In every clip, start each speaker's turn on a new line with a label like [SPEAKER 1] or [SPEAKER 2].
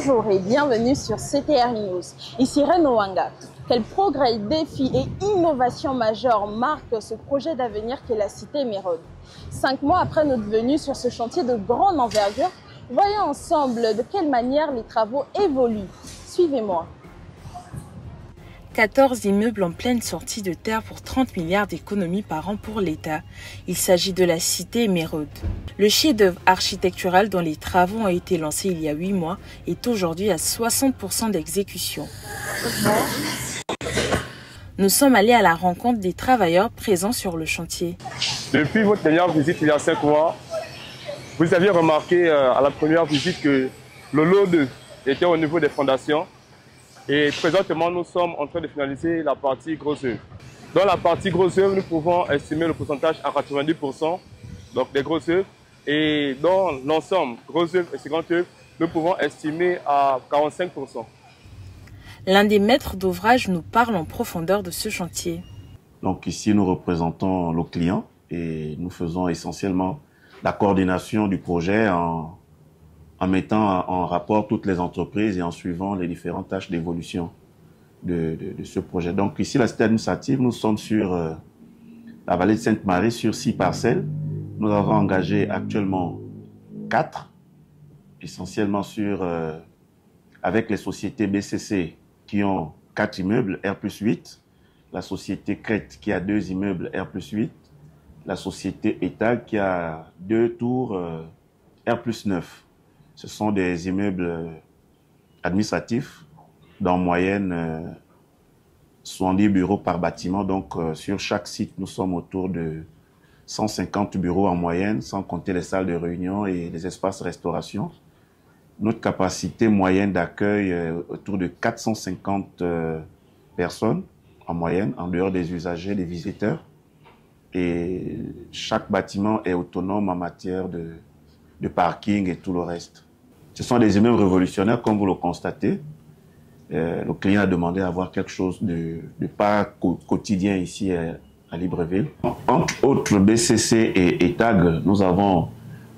[SPEAKER 1] Bonjour et bienvenue sur CTR News. Ici Renaud Wanga. Quel progrès, défi et innovation majeure marquent ce projet d'avenir qu'est la cité Émeraude. 5 mois après notre venue sur ce chantier de grande envergure, voyons ensemble de quelle manière les travaux évoluent. Suivez-moi.
[SPEAKER 2] 14 immeubles en pleine sortie de terre pour 30 milliards d'économies par an pour l'État. Il s'agit de la cité Émeraude. Le chef-d'œuvre architectural dont les travaux ont été lancés il y a 8 mois est aujourd'hui à 60% d'exécution. Nous sommes allés à la rencontre des travailleurs présents sur le chantier.
[SPEAKER 3] Depuis votre dernière visite il y a 5 mois, vous aviez remarqué à la première visite que le lot 2 était au niveau des fondations. Et présentement, nous sommes en train de finaliser la partie grosse œuvre. Dans la partie grosse œuvre, nous pouvons estimer le pourcentage à 90%, donc des grosses œuvres. Et dans l'ensemble, grosse œuvre et seconde œuvre, nous pouvons estimer à 45%.
[SPEAKER 2] L'un des maîtres d'ouvrage nous parle en profondeur de ce chantier.
[SPEAKER 4] Donc ici, nous représentons le client et nous faisons essentiellement la coordination du projet en mettant en rapport toutes les entreprises et en suivant les différentes tâches d'évolution de ce projet. Donc ici, la cité administrative, nous sommes sur la vallée de Sainte-Marie, sur 6 parcelles. Nous avons engagé actuellement 4, essentiellement avec les sociétés BCC qui ont 4 immeubles R+8, la société Crête qui a 2 immeubles R+8, la société ETAG qui a 2 tours R+9. Ce sont des immeubles administratifs d'en moyenne 70 bureaux par bâtiment. Donc, sur chaque site, nous sommes autour de 150 bureaux en moyenne, sans compter les salles de réunion et les espaces restauration. Notre capacité moyenne d'accueil est autour de 450 personnes en moyenne, en dehors des usagers, des visiteurs. Et chaque bâtiment est autonome en matière de parking et tout le reste. Ce sont des immeubles révolutionnaires, comme vous le constatez. Le client a demandé à avoir quelque chose de pas quotidien ici à Libreville. Entre autres BCC et ETAG, nous avons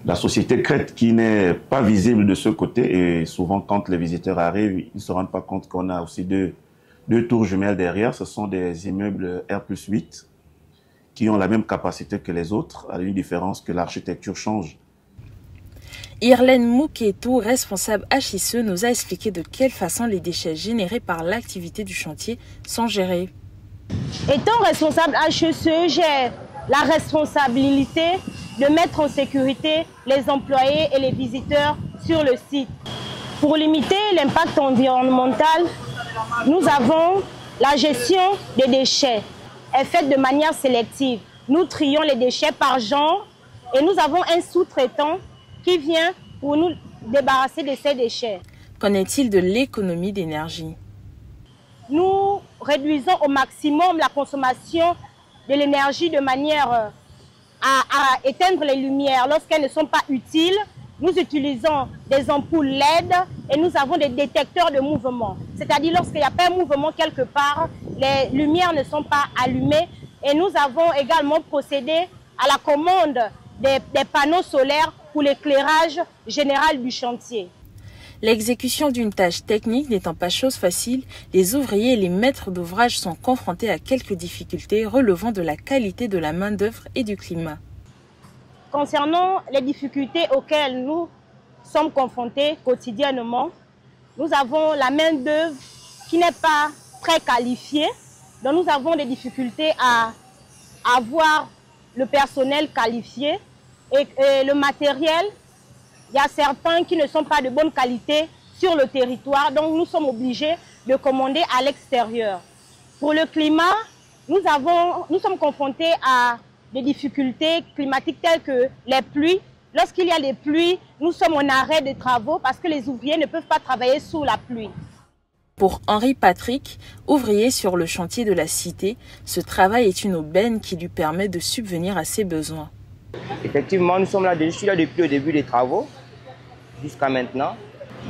[SPEAKER 4] la société Crête qui n'est pas visible de ce côté. Et souvent, quand les visiteurs arrivent, ils ne se rendent pas compte qu'on a aussi deux tours jumelles derrière. Ce sont des immeubles R+8 qui ont la même capacité que les autres, à une différence que l'architecture change.
[SPEAKER 2] Irlène Mouketou, responsable HSE, nous a expliqué de quelle façon les déchets générés par l'activité du chantier sont gérés.
[SPEAKER 1] Étant responsable HSE, j'ai la responsabilité de mettre en sécurité les employés et les visiteurs sur le site. Pour limiter l'impact environnemental, nous avons la gestion des déchets est faite de manière sélective. Nous trions les déchets par genre et nous avons un sous-traitant qui vient pour nous débarrasser de ces déchets.
[SPEAKER 2] Qu'en est-il de l'économie d'énergie?
[SPEAKER 1] Nous réduisons au maximum la consommation de l'énergie de manière à éteindre les lumières lorsqu'elles ne sont pas utiles. Nous utilisons des ampoules LED et nous avons des détecteurs de mouvement. C'est-à-dire lorsqu'il n'y a pas un mouvement quelque part, les lumières ne sont pas allumées. Et nous avons également procédé à la commande des panneaux solaires pour l'éclairage général du chantier.
[SPEAKER 2] L'exécution d'une tâche technique n'étant pas chose facile, les ouvriers et les maîtres d'ouvrage sont confrontés à quelques difficultés relevant de la qualité de la main-d'œuvre et du climat.
[SPEAKER 1] Concernant les difficultés auxquelles nous sommes confrontés quotidiennement, nous avons la main-d'œuvre qui n'est pas très qualifiée. Donc nous avons des difficultés à avoir le personnel qualifié et le matériel. Il y a certains qui ne sont pas de bonne qualité sur le territoire, donc nous sommes obligés de commander à l'extérieur. Pour le climat, nous sommes confrontés à des difficultés climatiques telles que les pluies. Lorsqu'il y a des pluies, nous sommes en arrêt de travaux parce que les ouvriers ne peuvent pas travailler sous la pluie.
[SPEAKER 2] Pour Henri Patrick, ouvrier sur le chantier de la cité, ce travail est une aubaine qui lui permet de subvenir à ses besoins.
[SPEAKER 5] Effectivement, je suis là depuis le début des travaux, jusqu'à maintenant.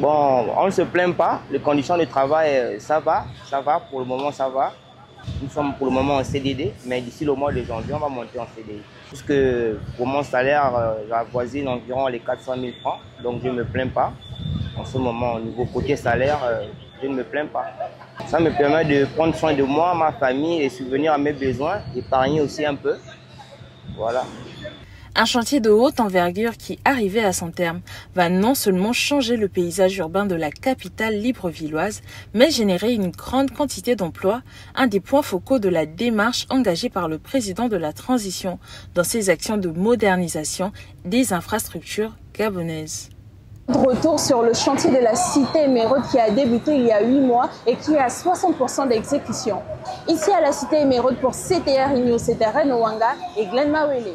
[SPEAKER 5] Bon, on ne se plaint pas, les conditions de travail, ça va, pour le moment ça va. Nous sommes pour le moment en CDD, mais d'ici le mois de janvier, on va monter en CDI. Puisque pour mon salaire, j'avoisine environ les 400 000 francs, donc je ne me plains pas. En ce moment, au niveau côté salaire, je ne me plains pas. Ça me permet de prendre soin de moi, ma famille et subvenir à mes besoins, épargner aussi un peu. Voilà.
[SPEAKER 2] Un chantier de haute envergure qui, arrivé à son terme, va non seulement changer le paysage urbain de la capitale librevilloise, mais générer une grande quantité d'emplois, un des points focaux de la démarche engagée par le président de la transition dans ses actions de modernisation des infrastructures gabonaises.
[SPEAKER 6] Retour sur le chantier de la cité Émeraude qui a débuté il y a 8 mois et qui est à 60% d'exécution. Ici à la cité Émeraude pour CTR News, c'était Reine Ouanga et Glenn Mawele.